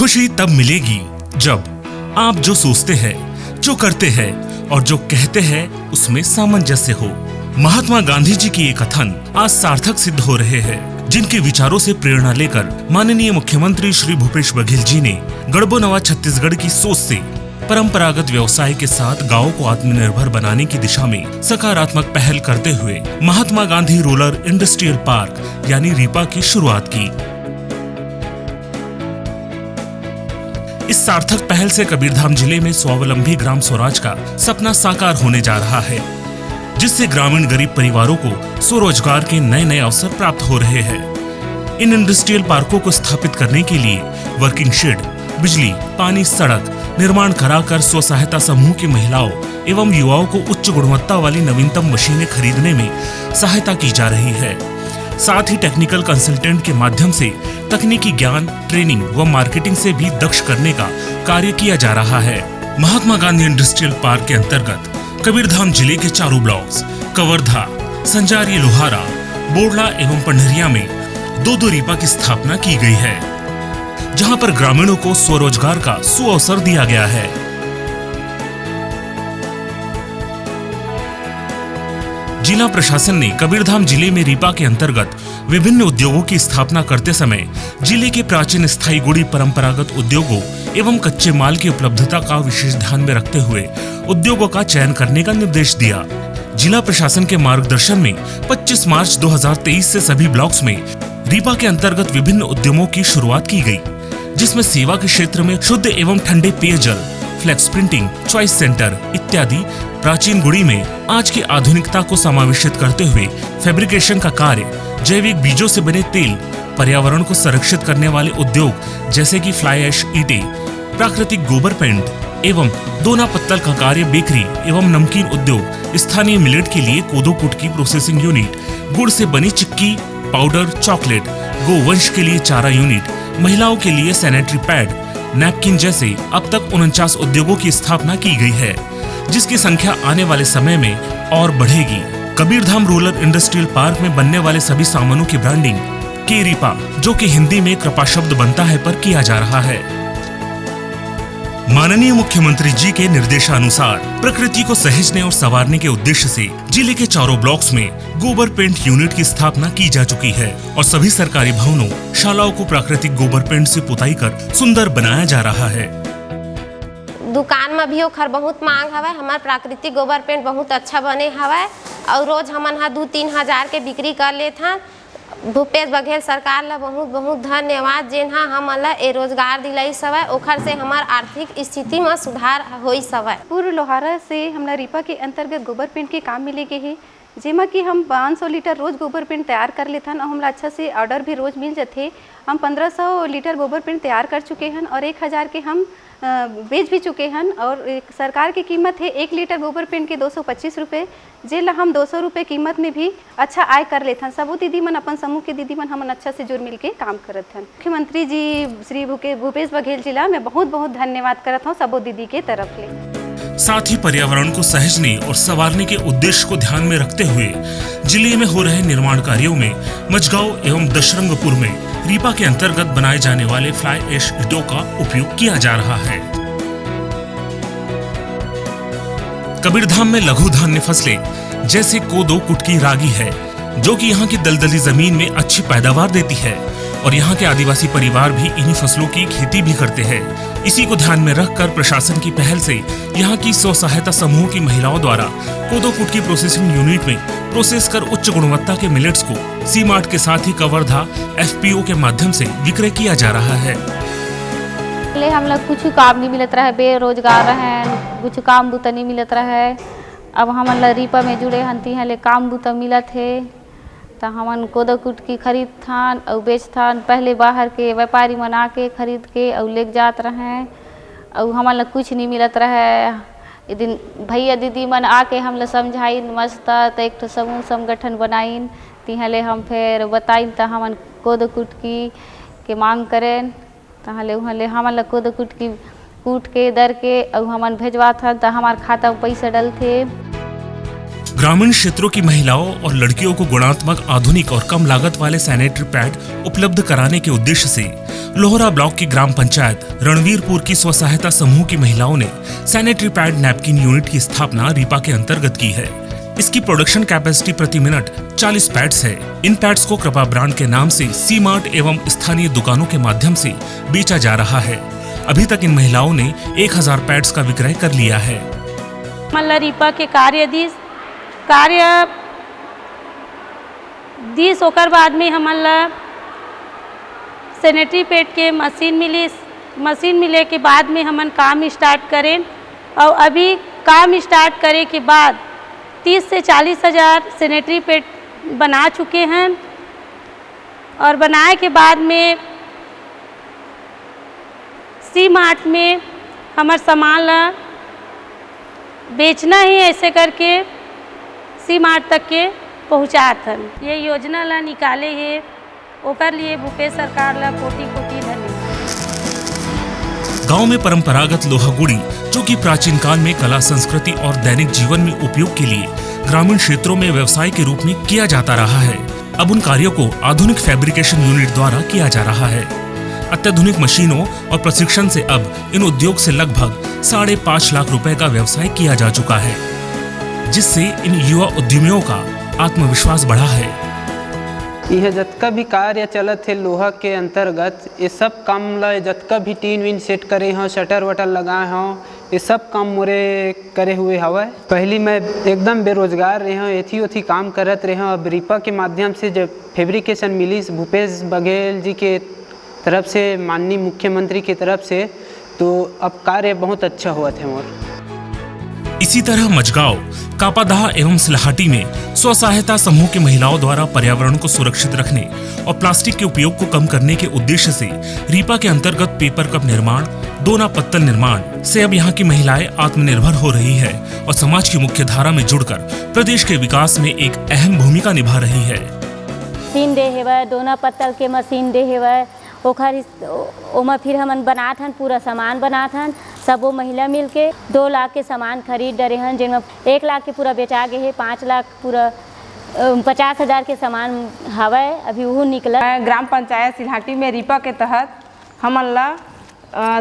खुशी तब मिलेगी जब आप जो सोचते हैं, जो करते हैं और जो कहते हैं उसमें सामंजस्य हो। महात्मा गांधी जी की ये कथन आज सार्थक सिद्ध हो रहे हैं, जिनके विचारों से प्रेरणा लेकर माननीय मुख्यमंत्री श्री भूपेश बघेल जी ने गढ़बो नवा छत्तीसगढ़ की सोच से परंपरागत व्यवसाय के साथ गांव को आत्मनिर्भर बनाने की दिशा में सकारात्मक पहल करते हुए महात्मा गांधी रूरल इंडस्ट्रियल पार्क यानी रीपा की शुरुआत की। इस सार्थक पहल से कबीरधाम जिले में स्वावलंबी ग्राम स्वराज का सपना साकार होने जा रहा है, जिससे ग्रामीण गरीब परिवारों को स्वरोजगार के नए नए अवसर प्राप्त हो रहे हैं। इन इंडस्ट्रियल पार्कों को स्थापित करने के लिए वर्किंग शेड, बिजली, पानी, सड़क निर्माण कराकर स्व सहायता समूह की महिलाओं एवं युवाओं को उच्च गुणवत्ता वाली नवीनतम मशीनें खरीदने में सहायता की जा रही है। साथ ही टेक्निकल कंसल्टेंट के माध्यम से तकनीकी ज्ञान, ट्रेनिंग व मार्केटिंग से भी दक्ष करने का कार्य किया जा रहा है। महात्मा गांधी इंडस्ट्रियल पार्क के अंतर्गत कबीरधाम जिले के चारों ब्लॉक्स कवर्धा, संजारी, लोहारा, बोडला एवं पंडरिया में दो रीपा की स्थापना की गई है, जहां पर ग्रामीणों को स्वरोजगार का सुअवसर दिया गया है। जिला प्रशासन ने कबीरधाम जिले में रीपा के अंतर्गत विभिन्न उद्योगों की स्थापना करते समय जिले के प्राचीन स्थायी गुड़ी परंपरागत उद्योगों एवं कच्चे माल की उपलब्धता का विशेष ध्यान में रखते हुए उद्योगों का चयन करने का निर्देश दिया। जिला प्रशासन के मार्गदर्शन में 25 मार्च 2023 से सभी ब्लॉक्स में रीपा के अंतर्गत विभिन्न उद्यमों की शुरुआत की गई, जिसमें सेवा के क्षेत्र में शुद्ध एवं ठंडे पेयजल, फ्लेक्स प्रिंटिंग, चॉइस सेंटर इत्यादि, प्राचीन गुड़ी में आज की आधुनिकता को समावेशित करते हुए फैब्रिकेशन का कार्य, जैविक बीजों से बने तेल, पर्यावरण को संरक्षित करने वाले उद्योग जैसे कि फ्लाई ऐश ईंटें, प्राकृतिक गोबर पेंट एवं दोना पत्तल का कार्य, बेकरी एवं नमकीन उद्योग, स्थानीय मिलेट के लिए कोदो कूट की प्रोसेसिंग यूनिट, गुड़ से बनी चिक्की, पाउडर, चॉकलेट, गोवंश के लिए चारा यूनिट, महिलाओं के लिए सैनिटरी पैड, नैपकिन जैसे अब तक 49 उद्योगों की स्थापना की गई है, जिसकी संख्या आने वाले समय में और बढ़ेगी। कबीरधाम रूरल इंडस्ट्रियल पार्क में बनने वाले सभी सामानों की ब्रांडिंग के रीपा, जो कि हिंदी में कृपा शब्द बनता है, पर किया जा रहा है। माननीय मुख्यमंत्री जी के निर्देशानुसार प्रकृति को सहेजने और संवारने के उद्देश्य से जिले के चारों ब्लॉक्स में गोबर पेंट यूनिट की स्थापना की जा चुकी है और सभी सरकारी भवनों, शालाओं को प्राकृतिक गोबर पेंट से पुताई कर सुंदर बनाया जा रहा है। दुकान में भी ओखर बहुत मांग हवे, हमार प्राकृतिक गोबर पेंट बहुत अच्छा बने हवे और रोज हमन 2-3 हजार के बिक्री कर लेत हन। भूपेश बघेल सरकार ला बहुत बहुत धन्यवाद, जेन हमन ला ए रोजगार दिलाई सवय, ओखर से हमार आर्थिक स्थिति में सुधार होई सवय। पूर्व लोहारा से हमरा रीपा के अंतर्गत गोबर पेंट के काम मिले के है, जेमा कि हम 500 लीटर रोज गोबर पेंट तैयार कर लेथन और हमरा अच्छा से ऑर्डर भी रोज मिल जाते। हम 1500 लीटर गोबर पेंट तैयार कर चुके हैं और 1000 के हम बेच भी चुके हैं और सरकार की कीमत है 1 लीटर गोबर पेंट के 225 रुपये, जेला हम 200 रुपये कीमत में भी अच्छा आय कर लेते हैं। सबो दीदी मन अपन समूह के दीदी मन हमन अच्छा से जुड़ मिल के काम करत हैं। मुख्यमंत्री जी श्री भूपेश बघेल जी ला मैं बहुत बहुत धन्यवाद करत हूँ सबो दीदी के तरफ ले। साथ ही पर्यावरण को सहेजने और संवारने के उद्देश्य को ध्यान में रखते हुए जिले में हो रहे निर्माण कार्यों में मजगांव एवं दशरंगपुर में रीपा के अंतर्गत बनाए जाने वाले फ्लाई ऐश ईंटों का उपयोग किया जा रहा है। कबीरधाम में लघु धान्य फसलें जैसे कोदो, कुटकी, रागी है, जो कि यहाँ की दलदली जमीन में अच्छी पैदावार देती है और यहाँ के आदिवासी परिवार भी इन्हीं फसलों की खेती भी करते हैं। इसी को ध्यान में रखकर प्रशासन की पहल से यहाँ की स्व सहायता समूह की महिलाओं द्वारा कोदो कूट की प्रोसेसिंग यूनिट में प्रोसेस कर उच्च गुणवत्ता के मिलेट्स को सी मार्ट के साथ ही कवर्धा FPO के माध्यम से विक्रय किया जा रहा है। पहले हम लोग कुछ काम नहीं मिलत रहे, बेरोजगार रहे, कुछ काम बूता नहीं मिलत रहे। अब हमन ला रीपा में जुड़े हंती हैं ले काम बूता मिलत है, तो हमन कोदो कूट की खरीद थान और बेच थान। पहले बाहर के व्यापारी मन आके खरीद के और ले जात रहे और हमन ला कुछ नहीं मिलत रहे। दिन भैया दीदी मन आके हम ला समझाइन मस्त, तो एक समूह संगठन बनाइन, तिहाँ ले हम फिर बताइन, तो हमन कोदो कूट की के मांग करें, तहाँ ले वहाँ ले हमन ला कोदो कूट की कूट के दर के और हमन भेजवात हन, तो हमार खाता में पैसा डलथे। ग्रामीण क्षेत्रों की महिलाओं और लड़कियों को गुणात्मक, आधुनिक और कम लागत वाले सैनिटरी पैड उपलब्ध कराने के उद्देश्य से लोहरा ब्लॉक की ग्राम पंचायत रणवीरपुर की स्व सहायता समूह की महिलाओं ने सैनिटरी पैड नैपकिन यूनिट की स्थापना रीपा के अंतर्गत की है। इसकी प्रोडक्शन कैपेसिटी प्रति मिनट 40 पैड्स है। इन पैड्स को कृपा ब्रांड के नाम से सी मार्ट एवं स्थानीय दुकानों के माध्यम से बेचा जा रहा है। अभी तक इन महिलाओं ने 1000 पैड्स का विक्रय कर लिया है। मल्ला रीपा के कार्य दिस होकर बाद में हमला सैनिटरी पैड के मशीन मिले के बाद में हमन काम स्टार्ट करें और अभी काम स्टार्ट करे के बाद 30 से 40 हज़ार सैनिटरी पैड बना चुके हैं और बनाए के बाद में सी मार्ट में हमार सामान ला बेचना ही ऐसे करके सी मार्ट तक के पहुँचात हन। ये योजना ला निकाले है ओकर लिए भूपेश सरकार ला कोटि कोटि धन्यवाद। गांव में परंपरागत लोहा गुड़ी जो कि प्राचीन काल में कला संस्कृति और दैनिक जीवन में उपयोग के लिए ग्रामीण क्षेत्रों में व्यवसाय के रूप में किया जाता रहा है, अब उन कार्यों को आधुनिक फैब्रिकेशन यूनिट द्वारा किया जा रहा है। अत्याधुनिक मशीनों और प्रशिक्षण से अब इन उद्योग से लगभग 5.5 लाख रुपए का व्यवसाय किया जा चुका है, जिससे इन युवा उद्यमियों का आत्मविश्वास बढ़ा है। यह जतका भी कार्य चलत है लोहा के अंतर्गत, ये सब काम ला जतका भी टीन विन सेट करे हों, शटर वटर लगाए हों, ये सब काम मोरे करे हुए हवा। पहली मैं एकदम बेरोजगार रहे हूँ, एथी ओथी काम करत रहे हूँ। अब रीपा के माध्यम से जब फैब्रिकेशन मिली भूपेश बघेल जी के तरफ से, माननीय मुख्यमंत्री की तरफ से, तो अब कार्य बहुत अच्छा हुआ था मोर। इसी तरह मजगांव, कापादहा एवं सिलहाटी में स्व सहायता समूह की महिलाओं द्वारा पर्यावरण को सुरक्षित रखने और प्लास्टिक के उपयोग को कम करने के उद्देश्य से रीपा के अंतर्गत पेपर कप निर्माण, दोना पत्तल निर्माण से अब यहाँ की महिलाएं आत्मनिर्भर हो रही है और समाज की मुख्य धारा में जुड़कर प्रदेश के विकास में एक अहम भूमिका निभा रही है। मशीन दे हेवै, दोना पत्तल के मशीन दे हेवै, ओमा फिर हमन बनात हन, पूरा सामान बनात हन। सबो महिला मिलके 2 लाख के सामान खरीद डरे हन, जिनमें 1 लाख के पूरा बेचा गए है, 5 लाख पूरा 50,000 के सामान हवै अभी वो निकला। ग्राम पंचायत सिलहाटी में रीपा के तहत हमन ला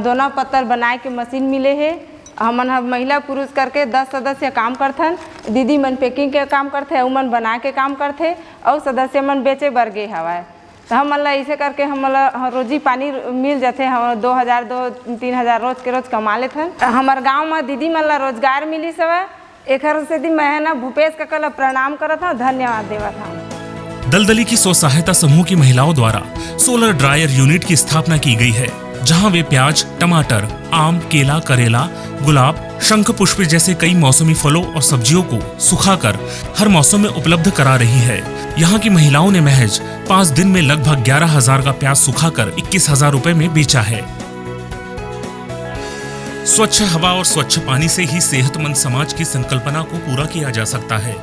दोना पत्तल बनाए के मशीन मिले है। हमन महिला पुरुष करके 10 सदस्य काम करथन। दीदी मन पैकिंग के काम करथे, उमन बना के काम करथे और सदस्य मन बेचे बर गे हवाए। तो हमन ला ऐसे करके हमन ला रोजी पानी मिल जाते। हम 2,000-3,000 रोज के रोज कमा लेथन। हमार गांव में दीदी मन ला रोजगार मिली सवा। एकर से दी मैं ना भूपेश काका ला प्रणाम करत हूँ, धन्यवाद देवत हूँ। दलदली की स्व सहायता समूह की महिलाओं द्वारा सोलर ड्रायर यूनिट की स्थापना की गई है, जहां वे प्याज, टमाटर, आम, केला, करेला, गुलाब, शंख पुष्प जैसे कई मौसमी फलों और सब्जियों को सुखाकर हर मौसम में उपलब्ध करा रही है। यहाँ की महिलाओं ने महज 5 दिन में लगभग 11,000 का प्याज सुखाकर 21,000 रुपए में बेचा है। स्वच्छ हवा और स्वच्छ पानी से ही सेहतमंद समाज की संकल्पना को पूरा किया जा सकता है।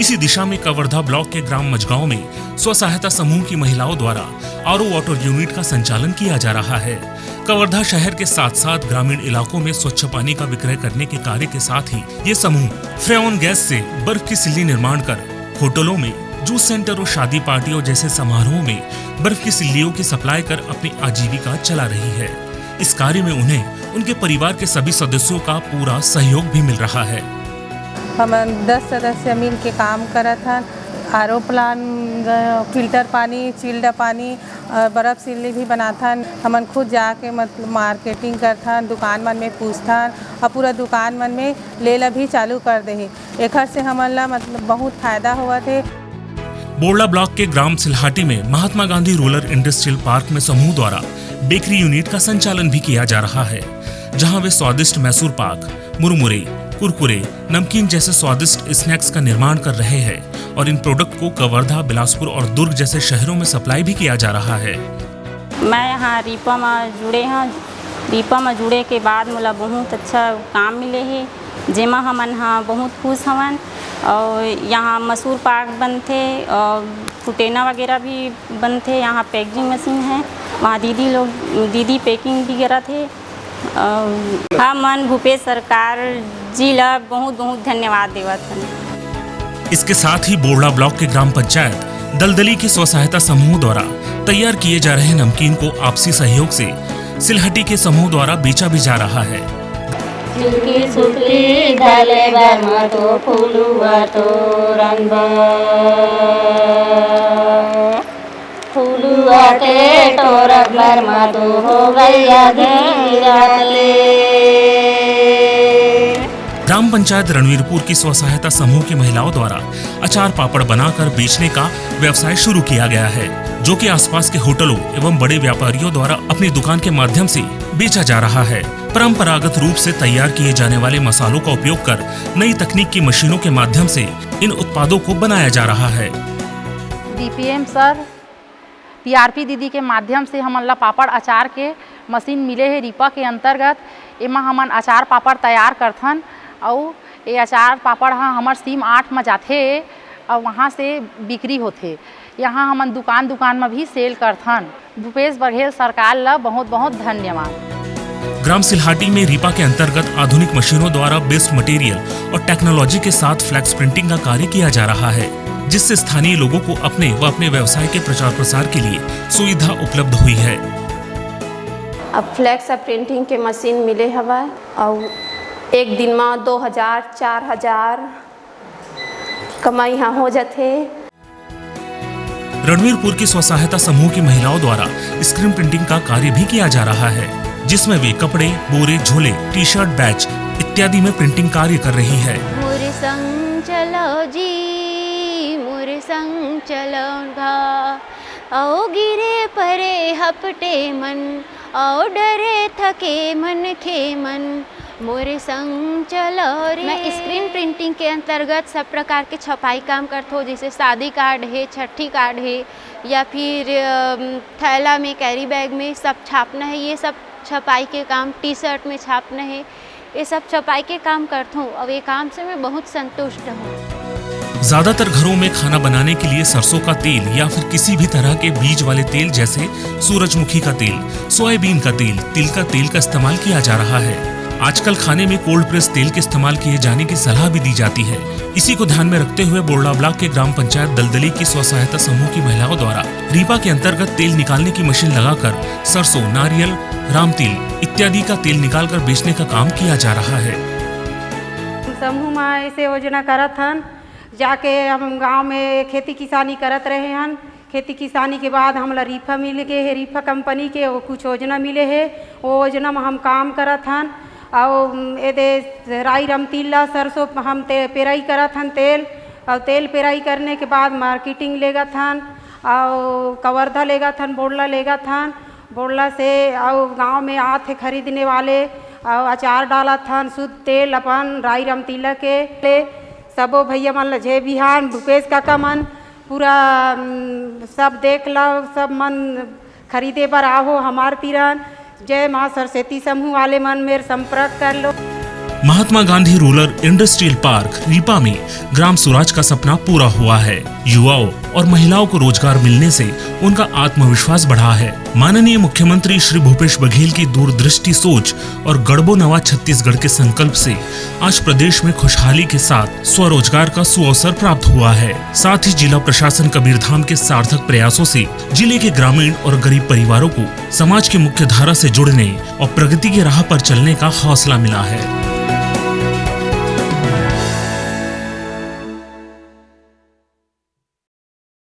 इसी दिशा में कवर्धा ब्लॉक के ग्राम मजगांव में स्व सहायता समूह की महिलाओं द्वारा आरओ वाटर यूनिट का संचालन किया जा रहा है। कवर्धा शहर के साथ साथ ग्रामीण इलाकों में स्वच्छ पानी का विक्रय करने के कार्य के साथ ही ये समूह फ्रेऑन गैस से बर्फ की सिल्ली निर्माण कर होटलों में, जूस सेंटर और शादी पार्टियों जैसे समारोहों में बर्फ की सिल्लियों की सप्लाई कर अपनी आजीविका चला रही है। इस कार्य में उन्हें उनके परिवार के सभी सदस्यों का पूरा सहयोग भी मिल रहा है। हम 10 सदस्य मिल के काम करत हन। आरओ प्लान, फिल्टर पानी, चिल्ड पानी, बर्फ सिल्ली भी बनाथन। हमन खुद जाके मतलब मार्केटिंग करथन, दुकान मन में पूछथन और पूरा दुकान मन में लेला भी चालू कर दे। एकर से हमन ला मतलब बहुत फायदा हुआ थे। बोरला ब्लॉक के ग्राम सिलहाटी में महात्मा गांधी रूरल इंडस्ट्रियल पार्क में समूह द्वारा बेकरी यूनिट का संचालन भी किया जा रहा है, जहां वे स्वादिष्ट मैसूर पाक, मुरमुरे, कुरकुरे, नमकीन जैसे स्वादिष्ट स्नैक्स का निर्माण कर रहे हैं और इन प्रोडक्ट को कवर्धा, बिलासपुर और दुर्ग जैसे शहरों में सप्लाई भी किया जा रहा है। मैं यहाँ रीपा में जुड़े हैं। रीपा में जुड़े के बाद मोला बहुत अच्छा काम मिले है, जेमा हमन हाँ बहुत खुश हवन। और यहाँ मसूर पाक बनते और फुटेना वगैरह भी बनते। यहाँ पैकिंग मशीन है, वहाँ दीदी पैकिंग भी करा थे। हमन भूपेश सरकार जी ला बहुत बहुत धन्यवाद देवत हन। इसके साथ ही बोरला ब्लॉक के ग्राम पंचायत दलदली के स्व सहायता समूह द्वारा तैयार किए जा रहे नमकीन को आपसी सहयोग से सिलहटी के समूह द्वारा बेचा भी जा रहा है। ग्राम पंचायत रणवीरपुर की स्व सहायता समूह की महिलाओं द्वारा अचार पापड़ बनाकर बेचने का व्यवसाय शुरू किया गया है, जो कि आसपास के होटलों एवं बड़े व्यापारियों द्वारा अपनी दुकान के माध्यम से बेचा जा रहा है। परंपरागत रूप से तैयार किए जाने वाले मसालों का उपयोग कर नई तकनीक की मशीनों के माध्यम से इन उत्पादों को बनाया जा रहा है। डीपीएम सर, पीआरपी दीदी के माध्यम से हमन ला पापड़ अचार के मशीन मिले है रिपा के अंतर्गत। एमा हमन अचार पापड़ तैयार करथन और ये अचार पापड़ हमर सीम 8 में जाथे और वहाँ से बिक्री होथे। यहाँ हमन दुकान में भी सेल करथन। भूपेश बघेल सरकार ला बहुत बहुत धन्यवाद। ग्राम सिलहाटी में रीपा के अंतर्गत आधुनिक मशीनों द्वारा बेस्ट मटेरियल और टेक्नोलॉजी के साथ फ्लैक्स प्रिंटिंग का कार्य किया जा रहा है, जिससे स्थानीय लोगों को अपने व अपने व्यवसाय के प्रचार प्रसार के लिए सुविधा उपलब्ध हुई है। अब फ्लैक्स प्रिंटिंग के मशीन मिले हवा और एक दिन में 2000-4000 कमाई यहाँ हो जाते। रणवीरपुर की स्व सहायता समूह की महिलाओं द्वारा स्क्रीन प्रिंटिंग का कार्य भी किया जा रहा है, जिसमें वे कपड़े, बोरे, झोले, टी शर्ट, बैच इत्यादि में प्रिंटिंग कार्य कर रही है। मोर संग चलो जी, मोर संग चलो गा, आओ गिरे परे हपटे मन, आओ डरे थके मन खे मन, मोरे संग चलो रे। मैं स्क्रीन प्रिंटिंग के अंतर्गत सब प्रकार के छपाई काम करता हूँ, जैसे शादी कार्ड है, छठी कार्ड है, या फिर थैला में, कैरी बैग में सब छापना है। ये सब छपाई के काम, टी शर्ट में छापना है, ये सब छपाई के काम करता हूँ और ये काम से मैं बहुत संतुष्ट हूँ। ज्यादातर घरों में खाना बनाने के लिए सरसों का तेल या फिर किसी भी तरह के बीज वाले तेल जैसे सूरजमुखी का तेल, सोयाबीन का तेल, तिल का तेल का इस्तेमाल किया जा रहा है। आजकल खाने में कोल्ड प्रेस तेल के इस्तेमाल किए जाने की सलाह भी दी जाती है। इसी को ध्यान में रखते हुए बोरला ब्लॉक के ग्राम पंचायत दलदली की स्व सहायता समूह की महिलाओं द्वारा रीपा के अंतर्गत तेल निकालने की मशीन लगाकर सरसों, नारियल, राम तिल इत्यादि का तेल निकालकर बेचने का काम किया जा रहा है। समूह में ऐसे योजना करत हन, जाके हम गांव में खेती किसानी करत रहे हन। खेती किसानी के बाद हमला रीफा मिल गए है, रीफा कंपनी के वो कुछ योजना मिले है, वो योजना में हम काम करत हन। और ये राई रमतीला सरसों हम पेराई करत हन तेल, और तेल पेराई करने के बाद मार्केटिंग लेगत हन और कवर्धा लेगत हन, बोड़ला लेगत हन। बोड़ला से और गांव में आते खरीदने वाले और अचार डालत हन, शुद्ध तेल अपन राई रमतीला के ले सबो भैया मन ल जय बिहान, भूपेश काका मन पूरा सब देख लो, सब मन खरीदे बर आओ हमार तीरन। जय माँ सरस्वती समूह वाले मन मेरे संपर्क कर लो। Mahatma Gandhi rural industrial park रीपा में ग्राम स्वराज का सपना पूरा हुआ है। युवाओं और महिलाओं को रोजगार मिलने से उनका आत्मविश्वास बढ़ा है। माननीय मुख्यमंत्री श्री भूपेश बघेल की दूरदृष्टि सोच और गढ़बो नवा छत्तीसगढ़ के संकल्प से आज प्रदेश में खुशहाली के साथ स्वरोजगार का सुअवसर प्राप्त हुआ है। साथ ही जिला प्रशासन कबीरधाम के सार्थक प्रयासों से जिले के ग्रामीण और गरीब परिवारों को समाज की मुख्य धारा से जुड़ने और प्रगति की राह पर चलने का हौसला मिला है।